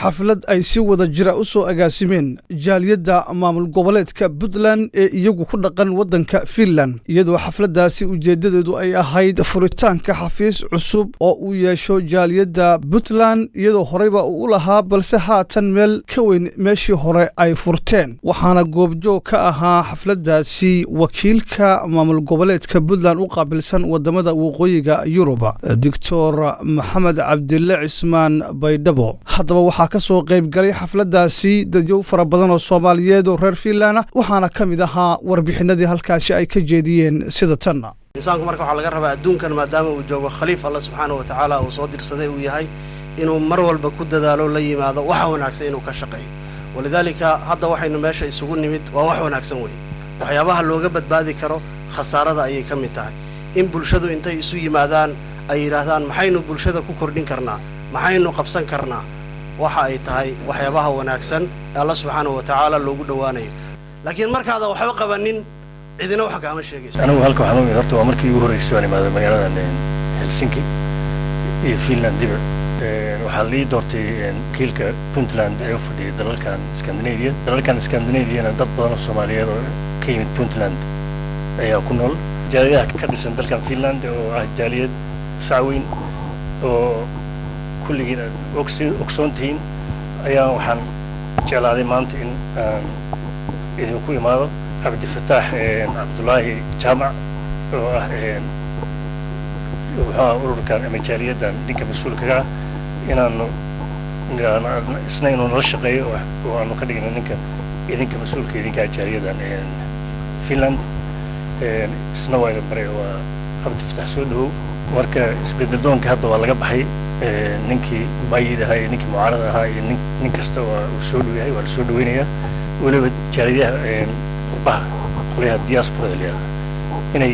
xaflad ay si wada jira u soo agaasimeen jaaliyadda maamul goboleedka Puntland ee iyagu ku dhaqan waddanka Finland iyadoo xafladaasi ujeedadeedu ay ahayd furitaanka xafiis cusub oo uu yeesho jaaliyadda Puntland iyadoo horeyba uu lahaa balse haatan meel ka weyn meeshii hore ay furteen waxaana goobjoog ka ahaa xafladaasi wakiilka maamul goboleedka Puntland u qaabilsan wadamada waqooyiga Yurub Dr. Maxamed Cabdille Cismaan Baydhabo haddaba waxaa ka soo qayb galay xafladaasi dadyow fara badan oo Soomaaliyeed oo reer Finland waxaana ka mid ahaa warbixinadii halkaasi ay ka jeediyeen sida tan insaanku marka waxa laga rabaa adduunkan maadaama uu joogo khaliif Allah subhanahu wa ta'ala oo soo dirsaday uu yahay inuu mar walba ku dadaalo la yimaado waxa wanaagsan inuu ka shaqeeyo walidaalika hadda waxaynu meesha isugu nimid waa wax wanaagsan weey waxyaabaha looga badbaadi karo khasaarada ayay ka mid tahay in bulshadu intay isu yimaadaan ay yiraahdaan maxaynu bulshada ku kordhin karnaa maxaynu qabsan karnaa waxa ay tahay waxyaabaha wanaagsan ee Allah subhanahu wa ta'ala loogu dhawaanayo laakiin markaada waxba qabanin cidina wax ka ama sheegayso anigu halka waxaan u horta waa markii ugu horeysay aan imaado magaalada Helsinki ee Finland waxa la doortay kiilka Puntland ee u fadhiyay dalalkan Scandinavia dad badan oo Soomaaliyeed oo ka yimid Puntland ayaa ku nool jaaliyadaha ka dhisan dalkan Finland oo ah jaaliyad saaweyn oo kulligiina ogsoontiin ayaa waxaan jeclaaday maanta in idinku imaado Cabdi Fataax Cabdullaahi Jaamac oo ah waxa ururkan ama jaaliyadan ninka mas'uulka ah inaanu isna inuu nala shaqeeyo oo aanu ka dhigno ninka idinka mas'uulka idinka jaaliyadan Finland isna waa idin baray waa Cabdi Fataax soo dhawow marka isbedel doonka hadda waa laga baxay ninkii baydahay ninkii mucaarad ahaa nin kasta waa uu soo dhaweeyay waa soo dhaweynaya waliba jaaliyadaha qurbaha qoliyaha diasporada inay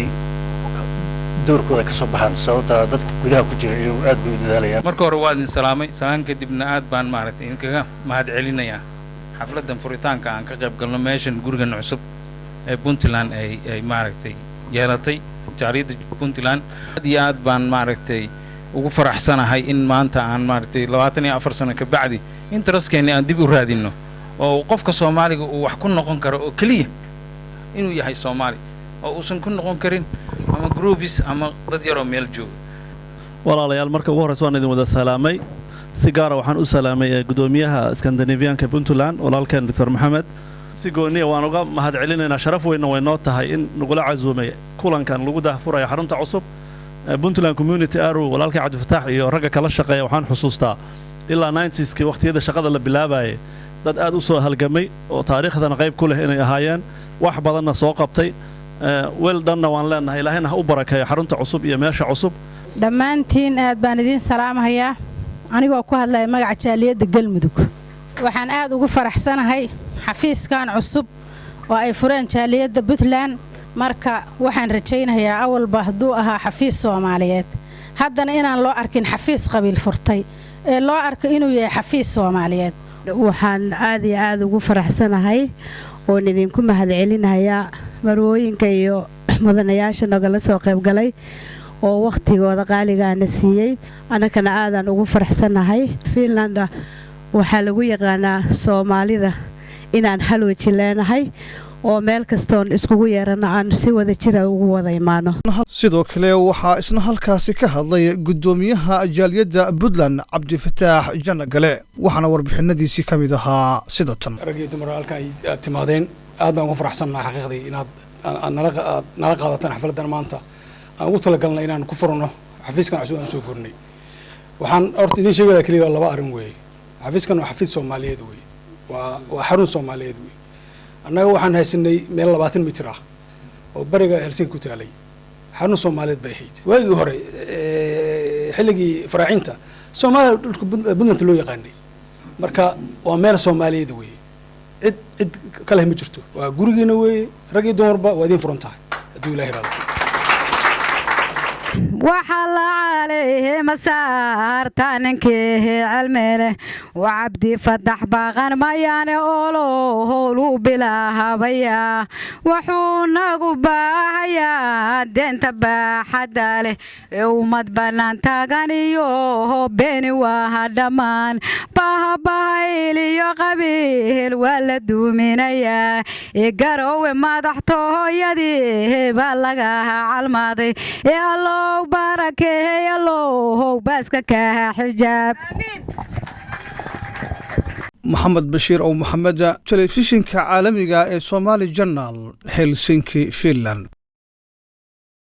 doorkooda ka soo baxaan sababta dadka gudaha ku jira ee aad bay u dadaalayaan marka hore waa idin salaamay salaan kadibna aad baan maaragtay idinkaga mahad celinayaa xafladan furitaanka aan ka qayb galno meeshan gurigan cusub ee Puntland ay maaragtay yeelatay jaaliyadda Puntland aad baan maaragtay ugu faraxsanahay in maanta aan maaragtay 24 sano ka bacdi interestkeena aan dib u raadino oo qofka Soomaaliga uu wax ku noqon karo oo kaliya inuu yahay Soomaali oo uusan ku noqon karin ama groups ama dad yar oo meel jooga walaalayaal marka ugu horeysa waan idin wada salaamay si gaar ah waxaan u salaamay gudoomiyaha Scandinavian-ka Puntland walaalkeen Dr. Maxamed si gooniya waan uga mahad celinaynaa sharaf weyn oo inoo tahay in nagula casuumay kulankan lagu daahfurayo xarunta cusub Puntland Community Aro walaalka Cabdi Fataax iyo ragga kala shaqeeya waxaan xusuustaa ilaa 90s-kii waqtiyada shaqada la bilaabayay dad aad u soo halgamay oo taariikhdana qayb ku leh inay ahaayeen wax badanna soo qabtay weeldanna waan leenahay ilaahayna ha u barakeeyo xarunta cusub iyo meesha cusub dhammaantiin aad baan idin salaamayaa anigoo ku hadlaya magaca jaaliyadda Galmudug waxaan aad ugu faraxsanahay xafiiskan cusub oo ay fureen jaaliyadda Puntland marka waxaan rajaynayaa awalba haduu ahaa xafiis Soomaaliyeed haddana inaan loo arkin xafiis qabiil furtay ee loo arko inuu yahay xafiis Soomaaliyeed waxaan aad iyo aad ugu faraxsanahay oo idinku mahad celinayaa marwooyinka iyo mudanayaasha nagala soo qayb galay oo waqtigooda qaaliga ah siiyay anakana aadan ugu faraxsanahay Finland waxa lagu yaqaanaa Soomaalida inaan hal waji leenahay oo meel kastoon iskugu yeerana aan si wada jira ugu wada imaano sidoo kale waxa isna halkaasi ka hadlay gudoomiyaha jaaliyadda Puntland Cabdi Fataax Janagale waxaana warbixinadiisii kamid ahaa sida tan ragii dumar halka ay timaadeen aad baan ugu faraxsanahay xaqiiqdii inaad nala qaadataan xafladan maanta aan ugu talagalnay inaan ku furno xafiiskan cusub aan soo kornay waxaan horta idin sheegay kaliya laba arrin weey xafiiskan waa xafiis Soomaaliyeed weey waa xarun Soomaaliyeed weey annaga waxaan haysanay meel 20 mitir ah oo bariga Helsinki ku taalay xarun Soomaaliyeed bay ahayd waagii hore xilligii faraacinta Soomaaliya dhulka Puntland loo yaqaanay marka waa meel Soomaaliyeed weey cid kale ma jirto waa gurigeena weey rag iyo dumarba waa idin furan tahay hadii Ilaahay raado وحل عليه مسار تانكيه علمله وعبدي فتح باغن مياني أولو هولو بلا هبيا وحونا قبايا دين تبا حداله ومد بنان تاغانيو بيني وهدمان باها بايلي يو قبيل ولدو منايا إقارو مدحتو يدي بلغاها عالماضي يا الله بارك يا الله باسكك حجاب محمد بشير أو محمد تلفزيون كعالمي Somali Journal Helsinki Finland